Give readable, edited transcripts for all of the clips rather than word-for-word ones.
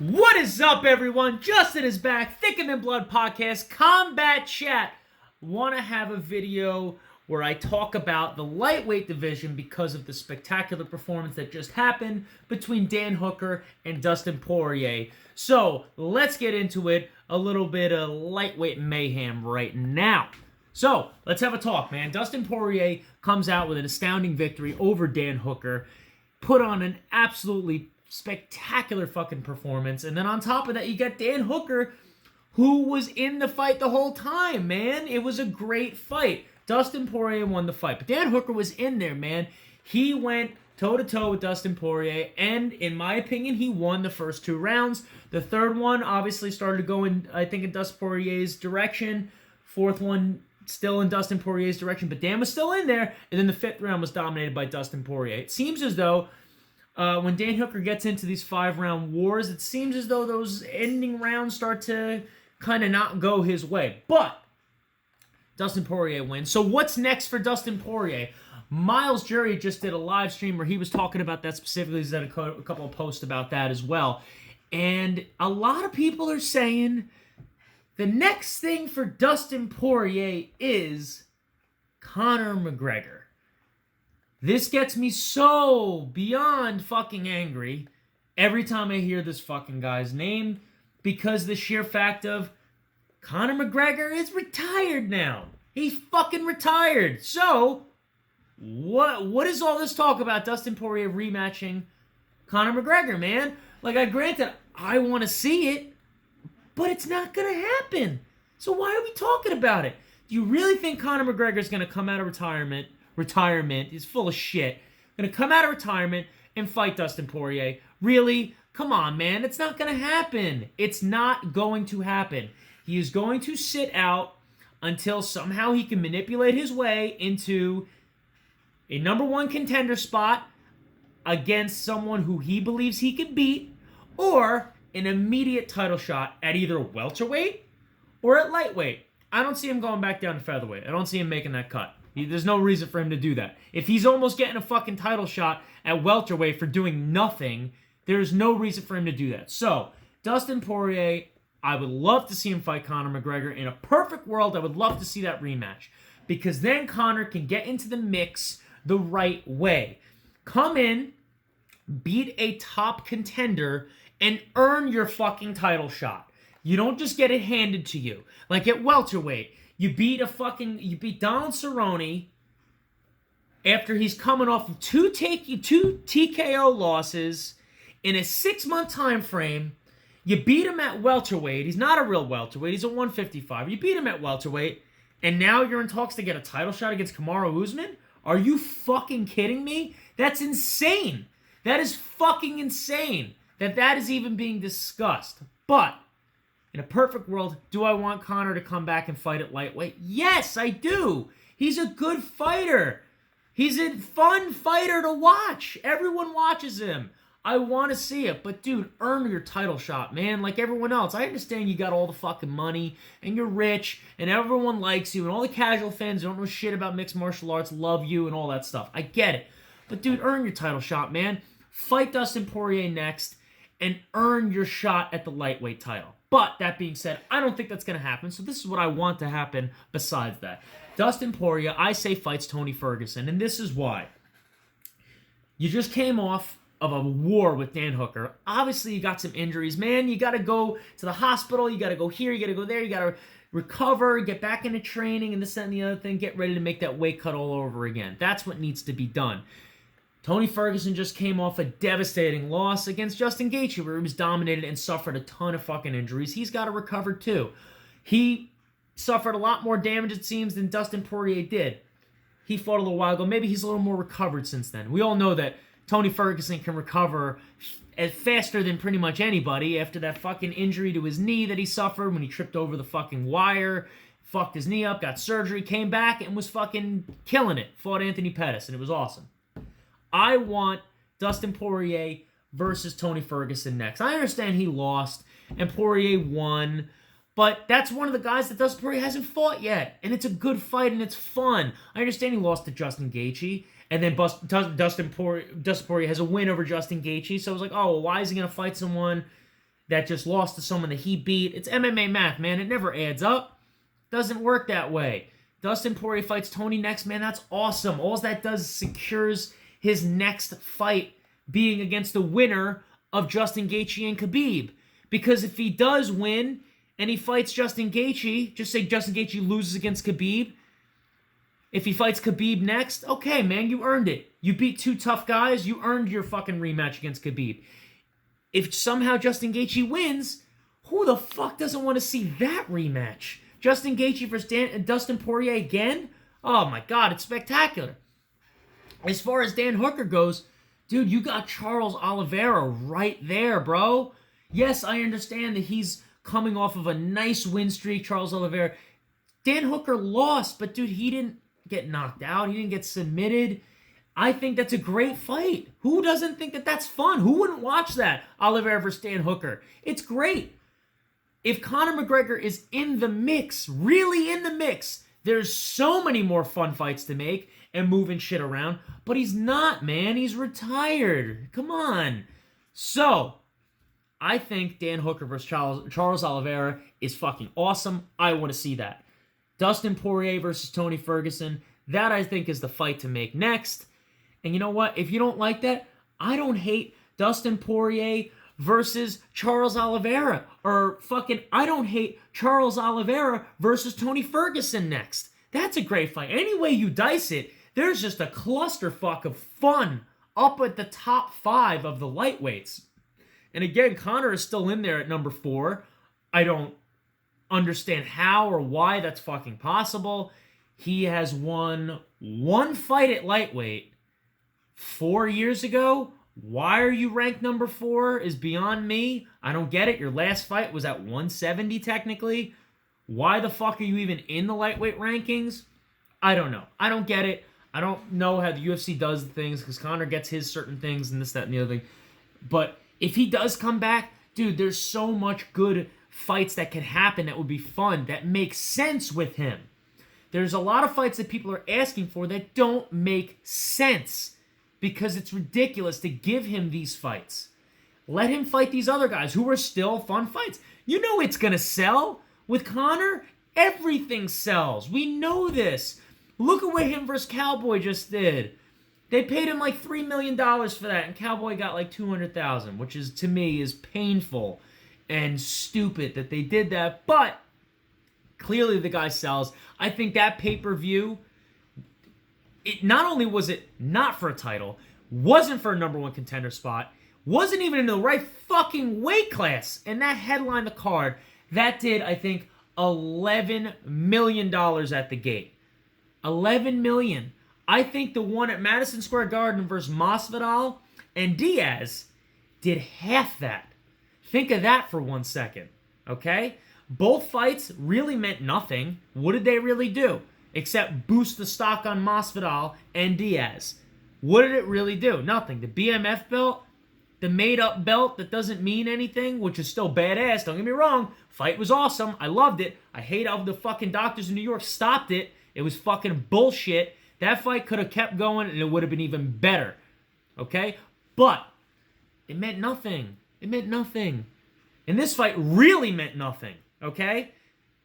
What is up, everyone? Justin is back. Thicker Than Blood podcast, Combat Chat. Want to have a video where I talk about the lightweight division because of the spectacular performance that just happened between Dan Hooker and Dustin Poirier. So, let's get into it. A little bit of lightweight mayhem right now. So, let's have a talk, man. Dustin Poirier comes out with an astounding victory over Dan Hooker. Put on an absolutely spectacular fucking performance. And then on top of that, you got Dan Hooker, who was in the fight the whole time, man. It was a great fight. Dustin Poirier won the fight. But Dan Hooker was in there, man. He went toe-to-toe with Dustin Poirier, and in my opinion, he won the first two rounds. The third one obviously started to go in, I think, in Dustin Poirier's direction. Fourth one still in Dustin Poirier's direction, but Dan was still in there. And then the fifth round was dominated by Dustin Poirier. It seems as though when Dan Hooker gets into these 5-round wars, it seems as though those ending rounds start to kind of not go his way. But Dustin Poirier wins. So what's next for Dustin Poirier? Miles Jury just did a live stream where he was talking about that specifically. He's done a couple of posts about that as well. And a lot of people are saying the next thing for Dustin Poirier is Conor McGregor. This gets me so beyond fucking angry every time I hear this fucking guy's name, because the sheer fact of Conor McGregor is retired now. He's fucking retired. So, what is all this talk about Dustin Poirier rematching Conor McGregor, man? Like, granted, I want to see it, but it's not going to happen. So why are we talking about it? Do you really think Conor McGregor is going to come out of retirement? He's full of shit. Going to come out of retirement and fight Dustin Poirier. Really? Come on, man. It's not going to happen. It's not going to happen. He is going to sit out until somehow he can manipulate his way into a number one contender spot against someone who he believes he can beat, or an immediate title shot at either welterweight or at lightweight. I don't see him going back down to featherweight. I don't see him making that cut. There's no reason for him to do that. If he's almost getting a fucking title shot at welterweight for doing nothing, there's no reason for him to do that. So, Dustin Poirier, I would love to see him fight Conor McGregor. In a perfect world, I would love to see that rematch, because then Conor can get into the mix the right way. Come in, beat a top contender, and earn your fucking title shot. You don't just get it handed to you. Like at welterweight, you beat Donald Cerrone after he's coming off of two TKO losses in a 6-month time frame. You beat him at welterweight. He's not a real welterweight. He's a 155. You beat him at welterweight, and now you're in talks to get a title shot against Kamaru Usman? Are you fucking kidding me? That's insane. That is fucking insane that is even being discussed. But in a perfect world, do I want Conor to come back and fight at lightweight? Yes, I do. He's a good fighter. He's a fun fighter to watch. Everyone watches him. I want to see it. But, dude, earn your title shot, man. Like everyone else. I understand you got all the fucking money, and you're rich, and everyone likes you, and all the casual fans who don't know shit about mixed martial arts love you and all that stuff. I get it. But, dude, earn your title shot, man. Fight Dustin Poirier next, and earn your shot at the lightweight title. But, that being said, I don't think that's going to happen, so this is what I want to happen besides that. Dustin Poirier, I say, fights Tony Ferguson, and this is why. You just came off of a war with Dan Hooker. Obviously, you got some injuries. Man, you got to go to the hospital, you got to go here, you got to go there, you got to recover, get back into training, and this, that, and the other thing, get ready to make that weight cut all over again. That's what needs to be done. Tony Ferguson just came off a devastating loss against Justin Gaethje, where he was dominated and suffered a ton of fucking injuries. He's got to recover too. He suffered a lot more damage, it seems, than Dustin Poirier did. He fought a little while ago. Maybe he's a little more recovered since then. We all know that Tony Ferguson can recover faster than pretty much anybody after that fucking injury to his knee that he suffered when he tripped over the fucking wire, fucked his knee up, got surgery, came back, and was fucking killing it. Fought Anthony Pettis, and it was awesome. I want Dustin Poirier versus Tony Ferguson next. I understand he lost and Poirier won, but that's one of the guys that Dustin Poirier hasn't fought yet, and it's a good fight and it's fun. I understand he lost to Justin Gaethje, and then Dustin Poirier has a win over Justin Gaethje, so I was like, oh, well, why is he going to fight someone that just lost to someone that he beat. It's MMA math, man. It never adds up. Doesn't work that way. Dustin Poirier fights Tony next, man. That's awesome. All that does is secures his next fight being against the winner of Justin Gaethje and Khabib. Because if he does win and he fights Justin Gaethje, just say Justin Gaethje loses against Khabib. If he fights Khabib next, okay, man, you earned it. You beat two tough guys. You earned your fucking rematch against Khabib. If somehow Justin Gaethje wins, who the fuck doesn't want to see that rematch? Justin Gaethje versus Dustin Poirier again? Oh my God, it's spectacular. As far as Dan Hooker goes, dude, you got Charles Oliveira right there, bro. Yes, I understand that he's coming off of a nice win streak, Charles Oliveira. Dan Hooker lost, but dude, he didn't get knocked out. He didn't get submitted. I think that's a great fight. Who doesn't think that that's fun? Who wouldn't watch that? Oliveira versus Dan Hooker. It's great. If Conor McGregor is in the mix, really in the mix, there's so many more fun fights to make and moving shit around. But he's not, man. He's retired. Come on. So, I think Dan Hooker versus Charles Oliveira is fucking awesome. I want to see that. Dustin Poirier versus Tony Ferguson. That, I think, is the fight to make next. And you know what? If you don't like that, I don't hate Dustin Poirier versus Charles Oliveira. Or fucking, I don't hate Charles Oliveira versus Tony Ferguson next. That's a great fight. Any way you dice it, there's just a clusterfuck of fun up at the top 5 of the lightweights. And again, Conor is still in there at number 4. I don't understand how or why that's fucking possible. He has won one fight at lightweight 4 years ago. Why are you ranked number 4 is beyond me. I don't get it. Your last fight was at 170 technically. Why the fuck are you even in the lightweight rankings? I don't know. I don't get it. I don't know how the UFC does things because Conor gets his certain things and this, that, and the other thing. But if he does come back, dude, there's so much good fights that can happen that would be fun, that make sense with him. There's a lot of fights that people are asking for that don't make sense because it's ridiculous to give him these fights. Let him fight these other guys who are still fun fights. You know it's going to sell. With Conor, everything sells. We know this. Look at what him versus Cowboy just did. They paid him like $3 million for that, and Cowboy got like $200,000, which is, to me, is painful and stupid that they did that. But clearly the guy sells. I think that pay-per-view, it not only was it not for a title, wasn't for a number 1 contender spot, wasn't even in the right fucking weight class, and that headlined the card. That did, I think, $11 million at the gate. $11 million. I think the one at Madison Square Garden versus Masvidal and Diaz did half that. Think of that for 1 second, okay? Both fights really meant nothing. What did they really do? Except boost the stock on Masvidal and Diaz. What did it really do? Nothing. The BMF belt, the made-up belt that doesn't mean anything, which is still badass, don't get me wrong. Fight was awesome. I loved it. I hate how the fucking doctors in New York stopped it. It was fucking bullshit. That fight could have kept going and it would have been even better. Okay? But it meant nothing. It meant nothing. And this fight really meant nothing. Okay?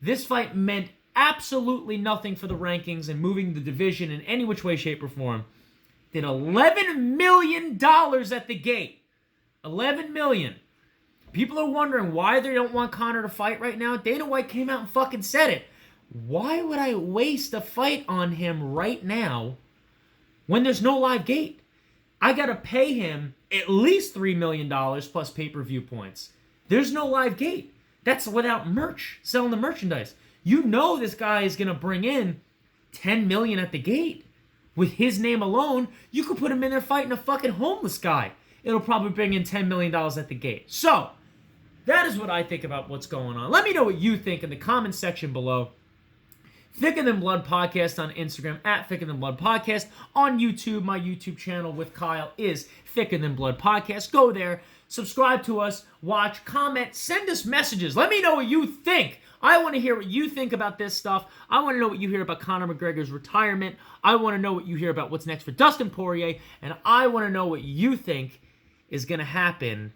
This fight meant absolutely nothing for the rankings and moving the division in any which way, shape, or form. Did $11 million at the gate. $11 million. People are wondering why they don't want Conor to fight right now. Dana White came out and fucking said it. Why would I waste a fight on him right now when there's no live gate? I got to pay him at least $3 million plus pay-per-view points. There's no live gate. That's without merch, selling the merchandise. You know this guy is going to bring in $10 million at the gate. With his name alone, you could put him in there fighting a fucking homeless guy. It'll probably bring in $10 million at the gate. So, that is what I think about what's going on. Let me know what you think in the comments section below. Thicker Than Blood Podcast on Instagram, at Thicker Than Blood Podcast. On YouTube, my YouTube channel with Kyle is Thicker Than Blood Podcast. Go there, subscribe to us, watch, comment, send us messages. Let me know what you think. I want to hear what you think about this stuff. I want to know what you hear about Conor McGregor's retirement. I want to know what you hear about what's next for Dustin Poirier. And I want to know what you think is going to happen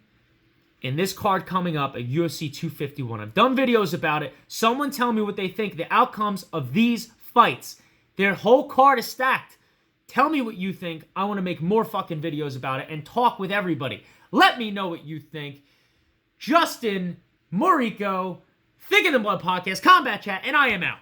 in this card coming up at UFC 251. I've done videos about it. Someone tell me what they think the outcomes of these fights. Their whole card is stacked. Tell me what you think. I want to make more fucking videos about it and talk with everybody. Let me know what you think. Justin Morrico, Thicker Than Blood Podcast, Combat Chat, and I am out.